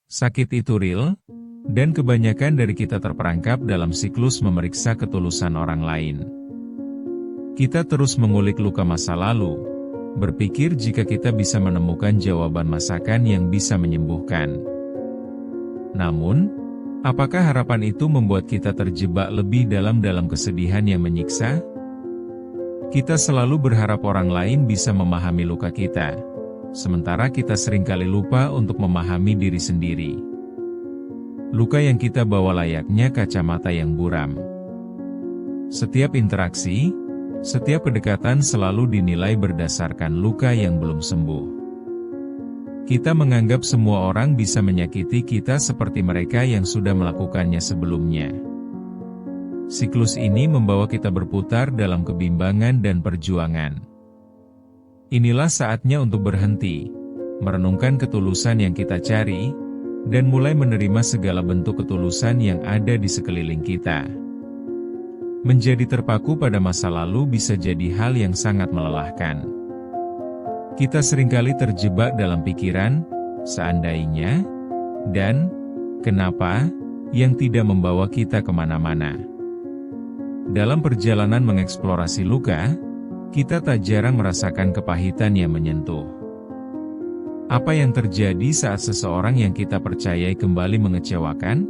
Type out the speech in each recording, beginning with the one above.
Sakit itu real, dan kebanyakan dari kita terperangkap dalam siklus memeriksa ketulusan orang lain. Kita terus mengulik luka masa lalu, berpikir jika kita bisa menemukan jawaban masakan yang bisa menyembuhkan. Namun, apakah harapan itu membuat kita terjebak lebih dalam kesedihan yang menyiksa? Kita selalu berharap orang lain bisa memahami luka kita, sementara kita seringkali lupa untuk memahami diri sendiri. Luka yang kita bawa layaknya kacamata yang buram. Setiap interaksi, setiap kedekatan selalu dinilai berdasarkan luka yang belum sembuh. Kita menganggap semua orang bisa menyakiti kita seperti mereka yang sudah melakukannya sebelumnya. Siklus ini membawa kita berputar dalam kebimbangan dan perjuangan. Inilah saatnya untuk berhenti, merenungkan ketulusan yang kita cari, dan mulai menerima segala bentuk ketulusan yang ada di sekeliling kita. Menjadi terpaku pada masa lalu bisa jadi hal yang sangat melelahkan. Kita seringkali terjebak dalam pikiran, seandainya, dan kenapa, yang tidak membawa kita kemana-mana. Dalam perjalanan mengeksplorasi luka, kita tak jarang merasakan kepahitan yang menyentuh. Apa yang terjadi saat seseorang yang kita percayai kembali mengecewakan?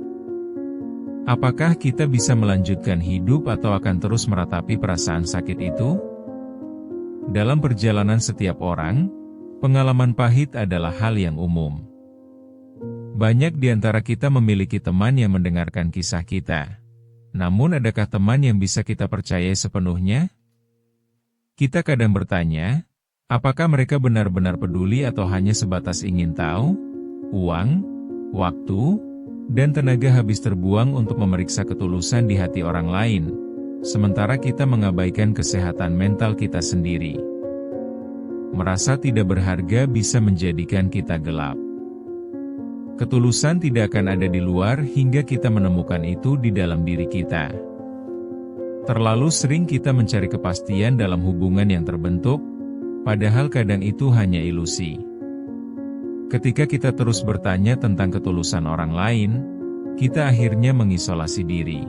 Apakah kita bisa melanjutkan hidup atau akan terus meratapi perasaan sakit itu? Dalam perjalanan setiap orang, pengalaman pahit adalah hal yang umum. Banyak di antara kita memiliki teman yang mendengarkan kisah kita. Namun adakah teman yang bisa kita percayai sepenuhnya? Kita kadang bertanya, apakah mereka benar-benar peduli atau hanya sebatas ingin tahu? Uang, waktu, dan tenaga habis terbuang untuk memeriksa ketulusan di hati orang lain, sementara kita mengabaikan kesehatan mental kita sendiri. Merasa tidak berharga bisa menjadikan kita gelap. Ketulusan tidak akan ada di luar hingga kita menemukan itu di dalam diri kita. Terlalu sering kita mencari kepastian dalam hubungan yang terbentuk, padahal kadang itu hanya ilusi. Ketika kita terus bertanya tentang ketulusan orang lain, kita akhirnya mengisolasi diri.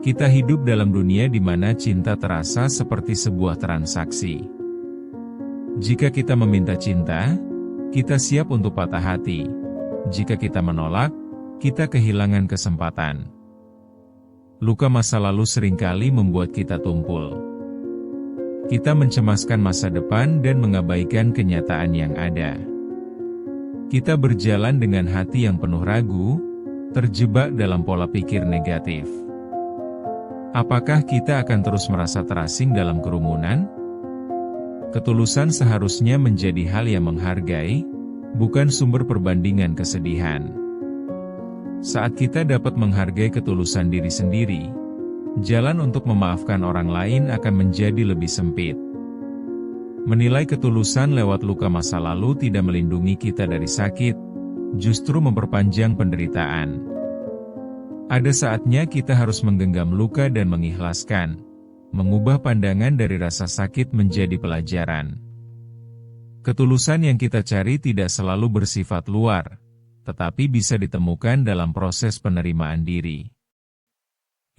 Kita hidup dalam dunia di mana cinta terasa seperti sebuah transaksi. Jika kita meminta cinta, kita siap untuk patah hati. Jika kita menolak, kita kehilangan kesempatan. Luka masa lalu seringkali membuat kita tumpul. Kita mencemaskan masa depan dan mengabaikan kenyataan yang ada. Kita berjalan dengan hati yang penuh ragu, terjebak dalam pola pikir negatif. Apakah kita akan terus merasa terasing dalam kerumunan? Ketulusan seharusnya menjadi hal yang menghargai, bukan sumber perbandingan kesedihan. Saat kita dapat menghargai ketulusan diri sendiri, jalan untuk memaafkan orang lain akan menjadi lebih sempit. Menilai ketulusan lewat luka masa lalu tidak melindungi kita dari sakit, justru memperpanjang penderitaan. Ada saatnya kita harus menggenggam luka dan mengikhlaskan, mengubah pandangan dari rasa sakit menjadi pelajaran. Ketulusan yang kita cari tidak selalu bersifat luar, tetapi bisa ditemukan dalam proses penerimaan diri.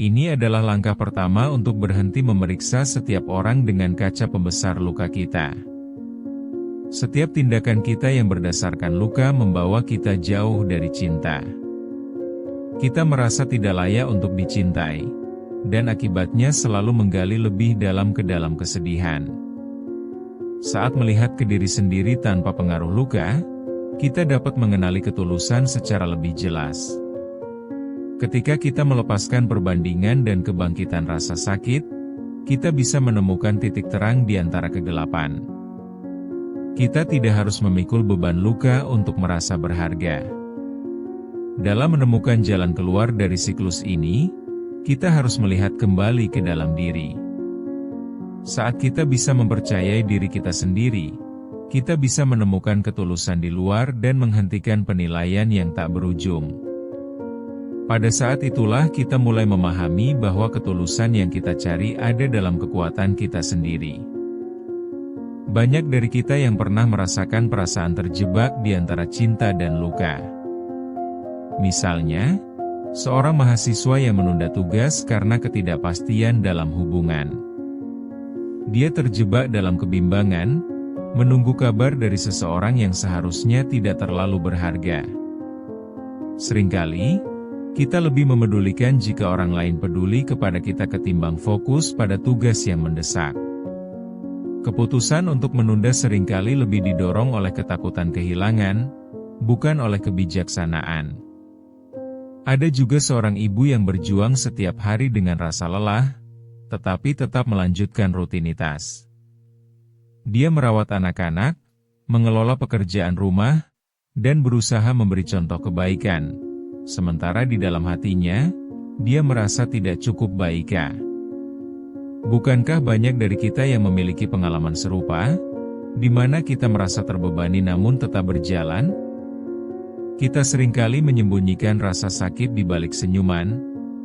Ini adalah langkah pertama untuk berhenti memeriksa setiap orang dengan kaca pembesar luka kita. Setiap tindakan kita yang berdasarkan luka membawa kita jauh dari cinta. Kita merasa tidak layak untuk dicintai, dan akibatnya selalu menggali lebih dalam ke dalam kesedihan. Saat melihat ke diri sendiri tanpa pengaruh luka, kita dapat mengenali ketulusan secara lebih jelas. Ketika kita melepaskan perbandingan dan kebangkitan rasa sakit, kita bisa menemukan titik terang di antara kegelapan. Kita tidak harus memikul beban luka untuk merasa berharga. Dalam menemukan jalan keluar dari siklus ini, kita harus melihat kembali ke dalam diri. Saat kita bisa mempercayai diri kita sendiri, kita bisa menemukan ketulusan di luar dan menghentikan penilaian yang tak berujung. Pada saat itulah kita mulai memahami bahwa ketulusan yang kita cari ada dalam kekuatan kita sendiri. Banyak dari kita yang pernah merasakan perasaan terjebak di antara cinta dan luka. Misalnya, seorang mahasiswa yang menunda tugas karena ketidakpastian dalam hubungan. Dia terjebak dalam kebimbangan, menunggu kabar dari seseorang yang seharusnya tidak terlalu berharga. Seringkali, kita lebih memedulikan jika orang lain peduli kepada kita ketimbang fokus pada tugas yang mendesak. Keputusan untuk menunda seringkali lebih didorong oleh ketakutan kehilangan, bukan oleh kebijaksanaan. Ada juga seorang ibu yang berjuang setiap hari dengan rasa lelah, tetapi tetap melanjutkan rutinitas. Dia merawat anak-anak, mengelola pekerjaan rumah, dan berusaha memberi contoh kebaikan. Sementara di dalam hatinya, dia merasa tidak cukup baik. Bukankah banyak dari kita yang memiliki pengalaman serupa, di mana kita merasa terbebani namun tetap berjalan? Kita seringkali menyembunyikan rasa sakit di balik senyuman,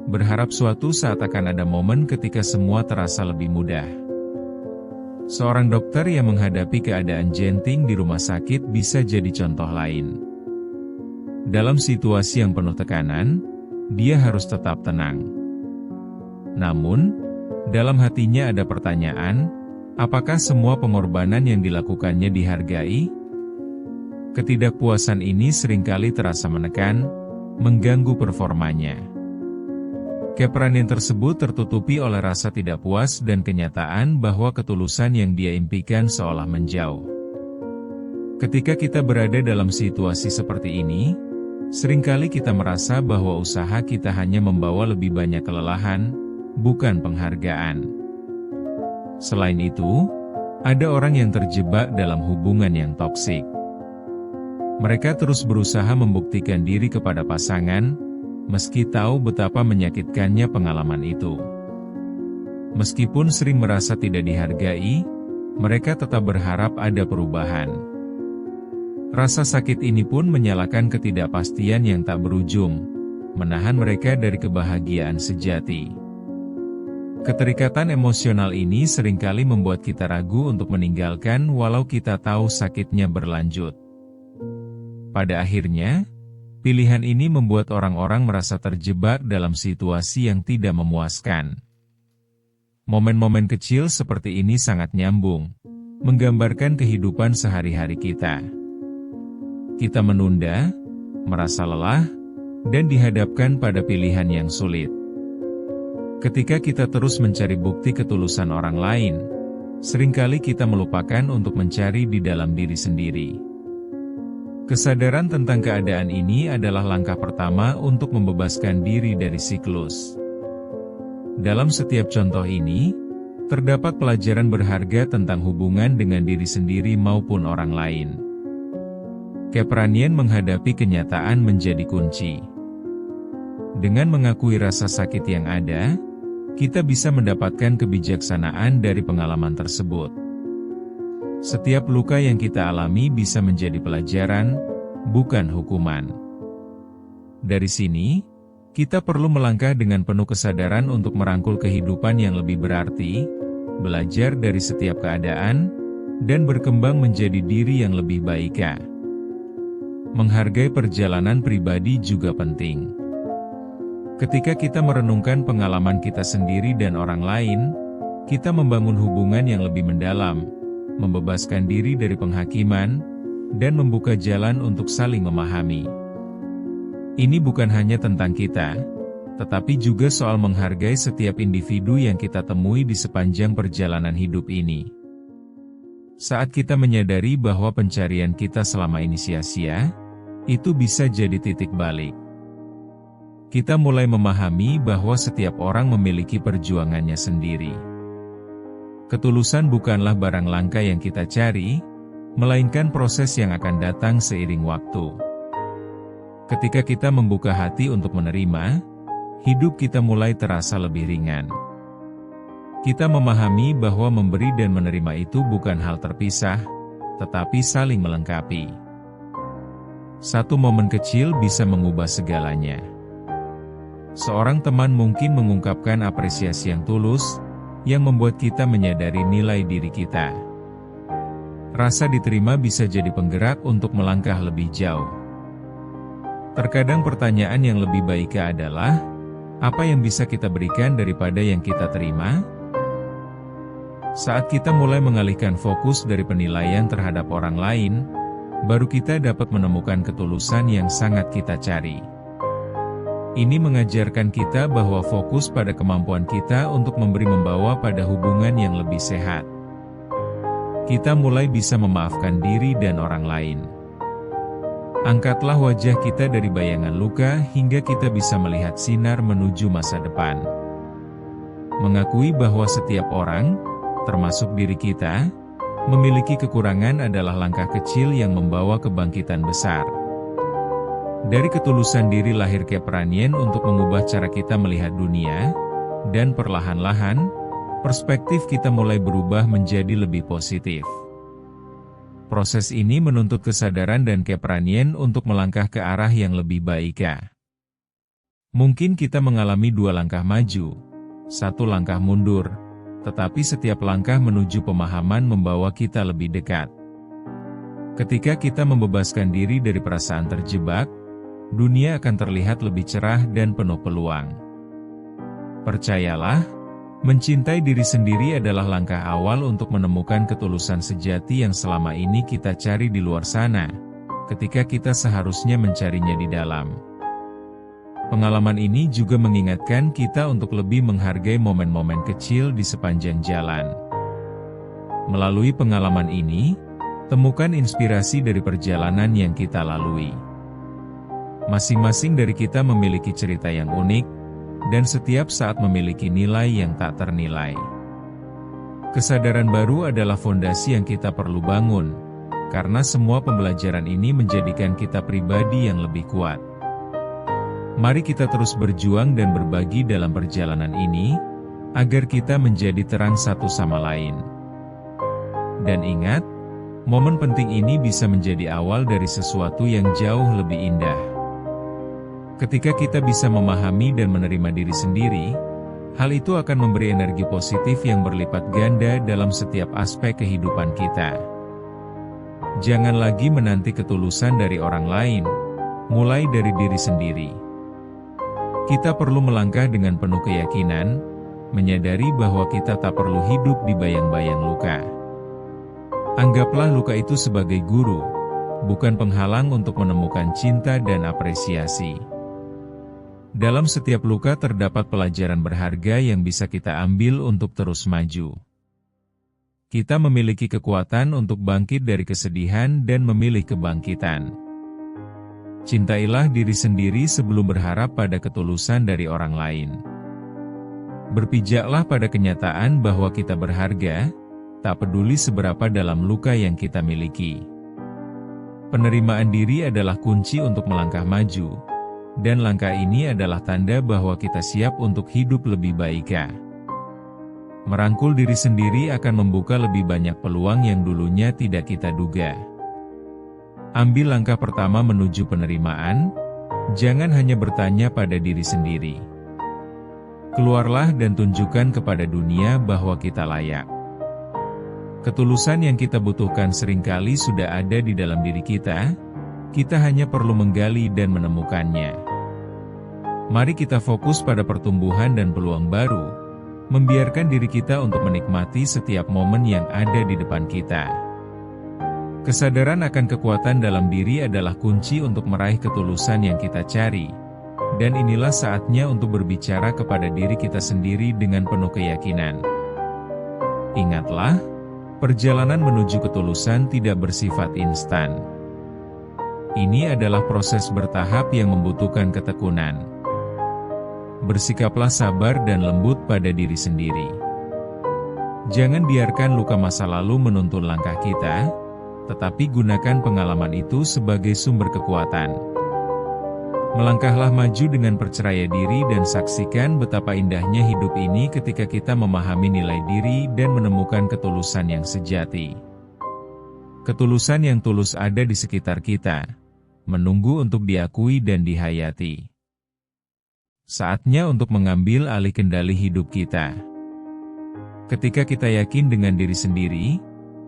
berharap suatu saat akan ada momen ketika semua terasa lebih mudah. Seorang dokter yang menghadapi keadaan jenting di rumah sakit bisa jadi contoh lain. Dalam situasi yang penuh tekanan, dia harus tetap tenang. Namun, dalam hatinya ada pertanyaan, apakah semua pengorbanan yang dilakukannya dihargai? Ketidakpuasan ini seringkali terasa menekan, mengganggu performanya. Keberanian tersebut tertutupi oleh rasa tidak puas dan kenyataan bahwa ketulusan yang dia impikan seolah menjauh. Ketika kita berada dalam situasi seperti ini, seringkali kita merasa bahwa usaha kita hanya membawa lebih banyak kelelahan, bukan penghargaan. Selain itu, ada orang yang terjebak dalam hubungan yang toksik. Mereka terus berusaha membuktikan diri kepada pasangan, meski tahu betapa menyakitkannya pengalaman itu. Meskipun sering merasa tidak dihargai, mereka tetap berharap ada perubahan. Rasa sakit ini pun menyalakan ketidakpastian yang tak berujung, menahan mereka dari kebahagiaan sejati. Keterikatan emosional ini seringkali membuat kita ragu untuk meninggalkan walau kita tahu sakitnya berlanjut. Pada akhirnya, pilihan ini membuat orang-orang merasa terjebak dalam situasi yang tidak memuaskan. Momen-momen kecil seperti ini sangat nyambung, menggambarkan kehidupan sehari-hari kita. Kita menunda, merasa lelah, dan dihadapkan pada pilihan yang sulit. Ketika kita terus mencari bukti ketulusan orang lain, seringkali kita melupakan untuk mencari di dalam diri sendiri. Kesadaran tentang keadaan ini adalah langkah pertama untuk membebaskan diri dari siklus. Dalam setiap contoh ini, terdapat pelajaran berharga tentang hubungan dengan diri sendiri maupun orang lain. Keberanian menghadapi kenyataan menjadi kunci. Dengan mengakui rasa sakit yang ada, kita bisa mendapatkan kebijaksanaan dari pengalaman tersebut. Setiap luka yang kita alami bisa menjadi pelajaran, bukan hukuman. Dari sini, kita perlu melangkah dengan penuh kesadaran untuk merangkul kehidupan yang lebih berarti, belajar dari setiap keadaan, dan berkembang menjadi diri yang lebih baik. Menghargai perjalanan pribadi juga penting. Ketika kita merenungkan pengalaman kita sendiri dan orang lain, kita membangun hubungan yang lebih mendalam, membebaskan diri dari penghakiman, dan membuka jalan untuk saling memahami. Ini bukan hanya tentang kita, tetapi juga soal menghargai setiap individu yang kita temui di sepanjang perjalanan hidup ini. Saat kita menyadari bahwa pencarian kita selama ini sia-sia, itu bisa jadi titik balik. Kita mulai memahami bahwa setiap orang memiliki perjuangannya sendiri. Ketulusan bukanlah barang langka yang kita cari, melainkan proses yang akan datang seiring waktu. Ketika kita membuka hati untuk menerima, hidup kita mulai terasa lebih ringan. Kita memahami bahwa memberi dan menerima itu bukan hal terpisah, tetapi saling melengkapi. Satu momen kecil bisa mengubah segalanya. Seorang teman mungkin mengungkapkan apresiasi yang tulus, yang membuat kita menyadari nilai diri kita. Rasa diterima bisa jadi penggerak untuk melangkah lebih jauh. Terkadang pertanyaan yang lebih baik adalah, apa yang bisa kita berikan daripada yang kita terima? Saat kita mulai mengalihkan fokus dari penilaian terhadap orang lain, baru kita dapat menemukan ketulusan yang sangat kita cari. Ini mengajarkan kita bahwa fokus pada kemampuan kita untuk memberi membawa pada hubungan yang lebih sehat. Kita mulai bisa memaafkan diri dan orang lain. Angkatlah wajah kita dari bayangan luka hingga kita bisa melihat sinar menuju masa depan. Mengakui bahwa setiap orang, termasuk diri kita, memiliki kekurangan adalah langkah kecil yang membawa kebangkitan besar. Dari ketulusan diri lahir keberanian untuk mengubah cara kita melihat dunia, dan perlahan-lahan, perspektif kita mulai berubah menjadi lebih positif. Proses ini menuntut kesadaran dan keberanian untuk melangkah ke arah yang lebih baik. Mungkin kita mengalami 2 langkah maju, 1 langkah mundur, tetapi setiap langkah menuju pemahaman membawa kita lebih dekat. Ketika kita membebaskan diri dari perasaan terjebak, dunia akan terlihat lebih cerah dan penuh peluang. Percayalah, mencintai diri sendiri adalah langkah awal untuk menemukan ketulusan sejati yang selama ini kita cari di luar sana, ketika kita seharusnya mencarinya di dalam. Pengalaman ini juga mengingatkan kita untuk lebih menghargai momen-momen kecil di sepanjang jalan. Melalui pengalaman ini, temukan inspirasi dari perjalanan yang kita lalui. Masing-masing dari kita memiliki cerita yang unik, dan setiap saat memiliki nilai yang tak ternilai. Kesadaran baru adalah fondasi yang kita perlu bangun, karena semua pembelajaran ini menjadikan kita pribadi yang lebih kuat. Mari kita terus berjuang dan berbagi dalam perjalanan ini, agar kita menjadi terang satu sama lain. Dan ingat, momen penting ini bisa menjadi awal dari sesuatu yang jauh lebih indah. Ketika kita bisa memahami dan menerima diri sendiri, hal itu akan memberi energi positif yang berlipat ganda dalam setiap aspek kehidupan kita. Jangan lagi menanti ketulusan dari orang lain, mulai dari diri sendiri. Kita perlu melangkah dengan penuh keyakinan, menyadari bahwa kita tak perlu hidup di bayang-bayang luka. Anggaplah luka itu sebagai guru, bukan penghalang untuk menemukan cinta dan apresiasi. Dalam setiap luka terdapat pelajaran berharga yang bisa kita ambil untuk terus maju. Kita memiliki kekuatan untuk bangkit dari kesedihan dan memilih kebangkitan. Cintailah diri sendiri sebelum berharap pada ketulusan dari orang lain. Berpijaklah pada kenyataan bahwa kita berharga, tak peduli seberapa dalam luka yang kita miliki. Penerimaan diri adalah kunci untuk melangkah maju. Dan langkah ini adalah tanda bahwa kita siap untuk hidup lebih baik. Merangkul diri sendiri akan membuka lebih banyak peluang yang dulunya tidak kita duga. Ambil langkah pertama menuju penerimaan, jangan hanya bertanya pada diri sendiri. Keluarlah dan tunjukkan kepada dunia bahwa kita layak. Ketulusan yang kita butuhkan seringkali sudah ada di dalam diri kita. Kita hanya perlu menggali dan menemukannya. Mari kita fokus pada pertumbuhan dan peluang baru, membiarkan diri kita untuk menikmati setiap momen yang ada di depan kita. Kesadaran akan kekuatan dalam diri adalah kunci untuk meraih ketulusan yang kita cari, dan inilah saatnya untuk berbicara kepada diri kita sendiri dengan penuh keyakinan. Ingatlah, perjalanan menuju ketulusan tidak bersifat instan. Ini adalah proses bertahap yang membutuhkan ketekunan. Bersikaplah sabar dan lembut pada diri sendiri. Jangan biarkan luka masa lalu menuntun langkah kita, tetapi gunakan pengalaman itu sebagai sumber kekuatan. Melangkahlah maju dengan percaya diri dan saksikan betapa indahnya hidup ini ketika kita memahami nilai diri dan menemukan ketulusan yang sejati. Ketulusan yang tulus ada di sekitar kita, menunggu untuk diakui dan dihayati. Saatnya untuk mengambil alih kendali hidup kita. Ketika kita yakin dengan diri sendiri,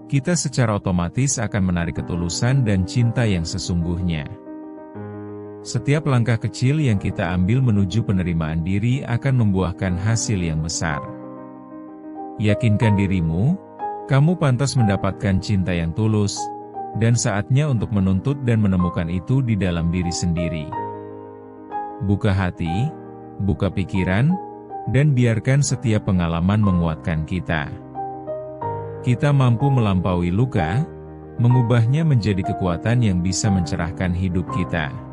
kita secara otomatis akan menarik ketulusan dan cinta yang sesungguhnya. Setiap langkah kecil yang kita ambil menuju penerimaan diri akan membuahkan hasil yang besar. Yakinkan dirimu, kamu pantas mendapatkan cinta yang tulus, dan saatnya untuk menuntut dan menemukan itu di dalam diri sendiri. Buka hati, buka pikiran, dan biarkan setiap pengalaman menguatkan kita. Kita mampu melampaui luka, mengubahnya menjadi kekuatan yang bisa mencerahkan hidup kita.